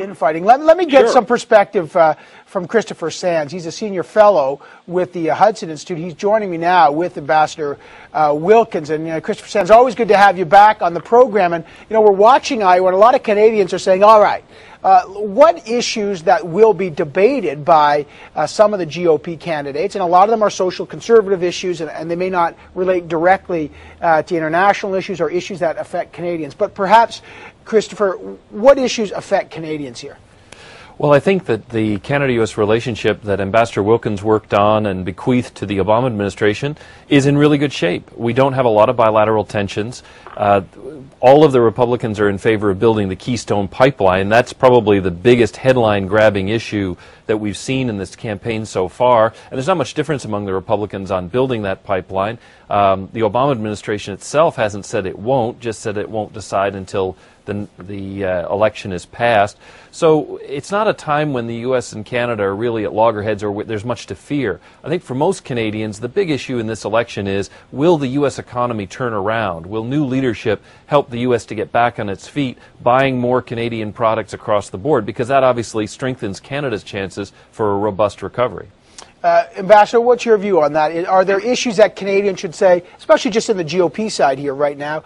infighting. Let me get Sure. some perspective from Christopher Sands. He's a senior fellow with the Hudson Institute. He's joining me now with Ambassador Wilkins. And Christopher Sands, always good to have you back on the program. And we're watching Iowa, and a lot of Canadians are saying, all right, what issues that will be debated by some of the GOP candidates, and a lot of them are social conservative issues, and they may not relate directly to international issues or issues that affect Canadians. But perhaps, Christopher, what issues affect Canadians here? Well, I think that the Canada-U.S. relationship that Ambassador Wilkins worked on and bequeathed to the Obama administration is in really good shape. We don't have a lot of bilateral tensions. All of the Republicans are in favor of building the Keystone Pipeline. That's probably the biggest headline-grabbing issue that we've seen in this campaign so far. And there's not much difference among the Republicans on building that pipeline. The Obama administration itself hasn't said it won't, just said it won't decide until the election is passed. So it's not a time when the U.S. and Canada are really at loggerheads or there's much to fear. I think for most Canadians, the big issue in this election is, will the U.S. economy turn around? Will new leadership help the U.S. to get back on its feet, buying more Canadian products across the board? Because that obviously strengthens Canada's chances for a robust recovery. Ambassador, what's your view on that? Are there issues that Canadians should say, especially just in the GOP side here right now,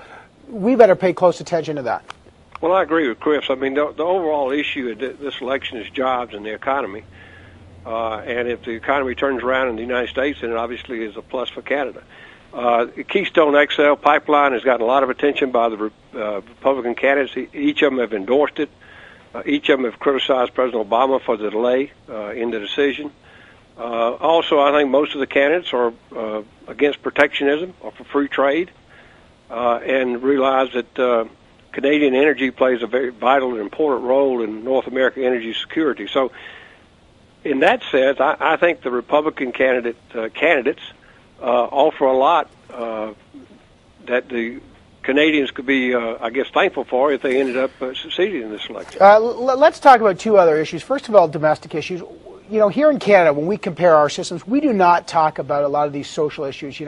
we better pay close attention to that? Well, I agree with Chris. I mean, the overall issue of this election is jobs and the economy. And if the economy turns around in the United States, then it obviously is a plus for Canada. The Keystone XL pipeline has gotten a lot of attention by the Republican candidates. Each of them have endorsed it. Each of them have criticized President Obama for the delay in the decision. Also, I think most of the candidates are against protectionism or for free trade and realize that Canadian energy plays a very vital and important role in North American energy security. So, in that sense, I think the Republican candidates offer a lot that the Canadians could be, I guess, thankful for if they ended up succeeding in this election. Let's talk about two other issues. First of all, domestic issues. Here in Canada, when we compare our systems, we do not talk about a lot of these social issues,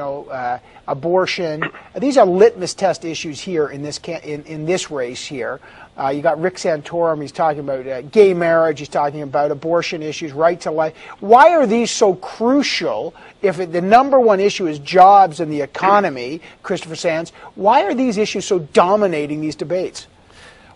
abortion. These are litmus test issues here in this race here. You got Rick Santorum, he's talking about gay marriage, he's talking about abortion issues, right to life. Why are these so crucial if the number one issue is jobs and the economy, Christopher Sands? Why are these issues so dominating these debates?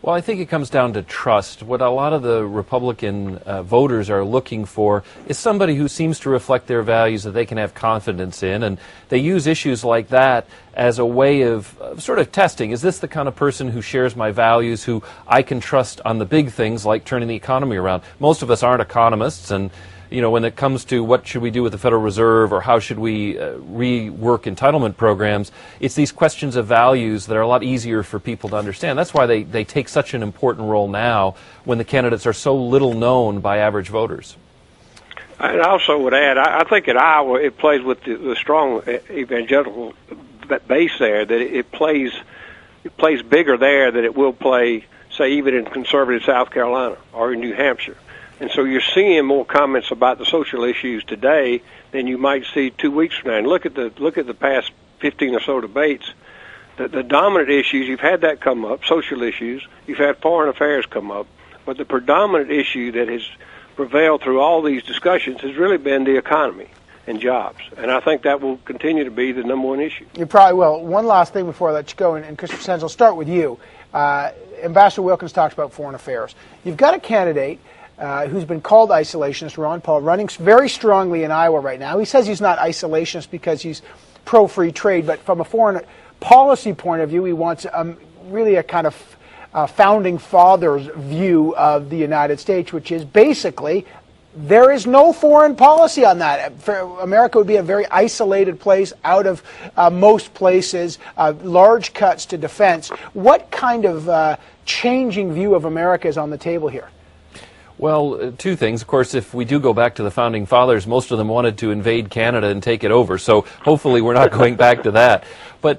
Well, I think it comes down to trust. What a lot of the Republican voters are looking for is somebody who seems to reflect their values that they can have confidence in, and they use issues like that as a way of sort of testing. Is this the kind of person who shares my values, who I can trust on the big things like turning the economy around? Most of us aren't economists, and when it comes to what should we do with the Federal Reserve or how should we rework entitlement programs, it's these questions of values that are a lot easier for people to understand. That's why they take such an important role now when the candidates are so little known by average voters. I also would add, I think in Iowa it plays with the strong evangelical base there, that it plays bigger there than it will play, say, even in conservative South Carolina or in New Hampshire. And so you're seeing more comments about the social issues today than you might see 2 weeks from now. And look at the past 15 or so debates. The dominant issues, you've had that come up, social issues. You've had foreign affairs come up. But the predominant issue that has prevailed through all these discussions has really been the economy and jobs. And I think that will continue to be the number one issue. You probably will. One last thing before I let you go, and Christopher Sands, I'll start with you. Ambassador Wilkins talked about foreign affairs. You've got a candidate who's been called isolationist, Ron Paul, running very strongly in Iowa right now. He says he's not isolationist because he's pro-free trade, but from a foreign policy point of view, he wants really a kind of founding fathers view of the United States, which is basically there is no foreign policy on that. America would be a very isolated place out of most places, large cuts to defense. What kind of changing view of America is on the table here? Well, two things. Of course, if we do go back to the Founding Fathers, most of them wanted to invade Canada and take it over. So hopefully we're not going back to that. But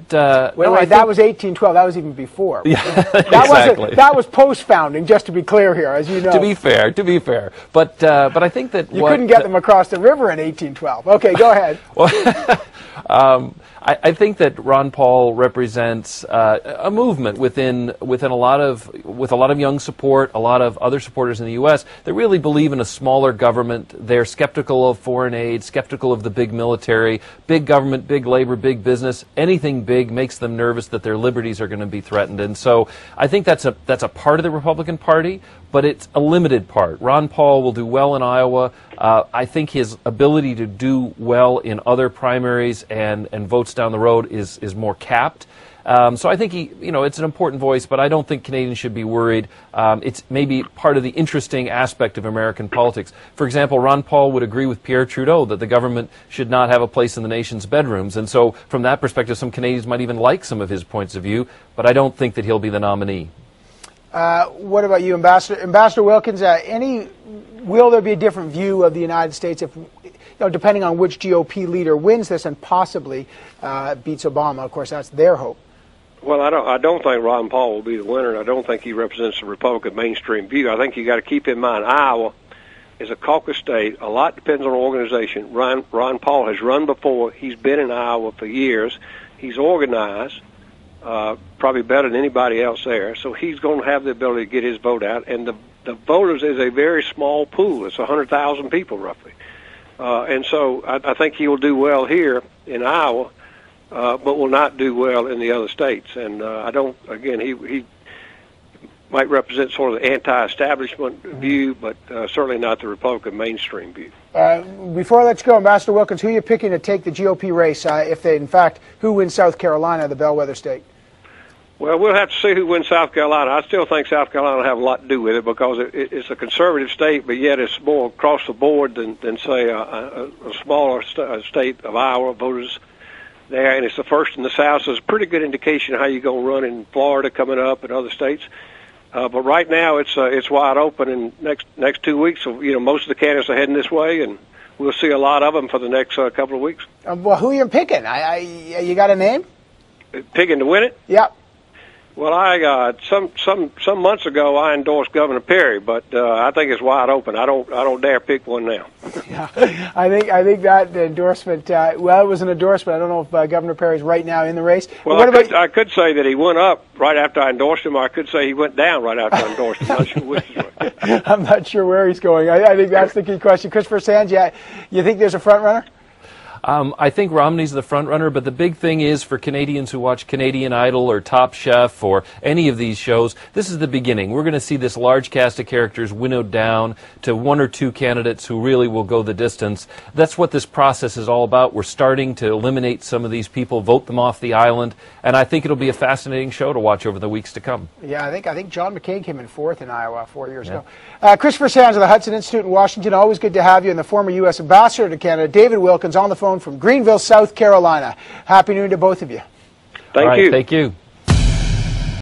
wait, that was 1812. That was even before. Yeah, exactly. That was post-founding, just to be clear here, as you know. To be fair. But I think that you couldn't get them across the river in 1812. Okay, go ahead. Well, I think that Ron Paul represents a movement within a lot of young support, a lot of other supporters in the U.S. that really believe in a smaller government. They're skeptical of foreign aid, skeptical of the big military, big government, big labor, big business. Anything big makes them nervous that their liberties are going to be threatened. And so I think that's a part of the Republican Party, but it's a limited part. Ron Paul will do well in Iowa. I think his ability to do well in other primaries and votes down the road is more capped. So I think it's an important voice, but I don't think Canadians should be worried. It's maybe part of the interesting aspect of American politics. For example, Ron Paul would agree with Pierre Trudeau that the government should not have a place in the nation's bedrooms. And so from that perspective, some Canadians might even like some of his points of view, but I don't think that he'll be the nominee. What about you, Ambassador? Ambassador Wilkins, will there be a different view of the United States if, depending on which GOP leader wins this and possibly beats Obama? Of course, that's their hope. Well, I don't think Ron Paul will be the winner, and I don't think he represents the Republican mainstream view. I think you got to keep in mind Iowa is a caucus state. A lot depends on organization. Ron Paul has run before. He's been in Iowa for years. He's organized. Probably better than anybody else there. So he's going to have the ability to get his vote out. And the voters is a very small pool. It's 100,000 people roughly. And so I think he will do well here in Iowa, but will not do well in the other states. And he might represent sort of the anti-establishment view, but certainly not the Republican mainstream view. Before I let you go, Ambassador Wilkins, who are you picking to take the GOP race who wins South Carolina, the bellwether state? Well, we'll have to see who wins South Carolina. I still think South Carolina will have a lot to do with it because it's a conservative state, but yet it's more across the board than say, a smaller state of Iowa voters there. And it's the first in the South, so it's a pretty good indication of how you're going to run in Florida coming up and other states. But right now it's wide open, and next 2 weeks, most of the candidates are heading this way, and we'll see a lot of them for the next couple of weeks. Well, who are you picking? You got a name? Picking to win it? Yeah. Well, some months ago I endorsed Governor Perry, but I think it's wide open. I don't dare pick one now. Yeah, I think that endorsement. It was an endorsement. I don't know if Governor Perry's right now in the race. Well, I could say that he went up right after I endorsed him, or I could say he went down right after I endorsed him. I'm not sure which is right. I'm not sure where he's going. I think that's the key question. Christopher Sands, you think there's a front runner? I think Romney's the front runner, but the big thing is for Canadians who watch Canadian Idol or Top Chef or any of these shows, this is the beginning. We're going to see this large cast of characters winnowed down to one or two candidates who really will go the distance. That's what this process is all about. We're starting to eliminate some of these people, vote them off the island, and I think it'll be a fascinating show to watch over the weeks to come. Yeah, I think John McCain came in fourth in Iowa 4 years ago. Christopher Sands of the Hudson Institute in Washington, always good to have you, and the former U.S. Ambassador to Canada, David Wilkins, on the phone from Greenville, South Carolina. Happy New Year to both of you. Thank you. Thank you.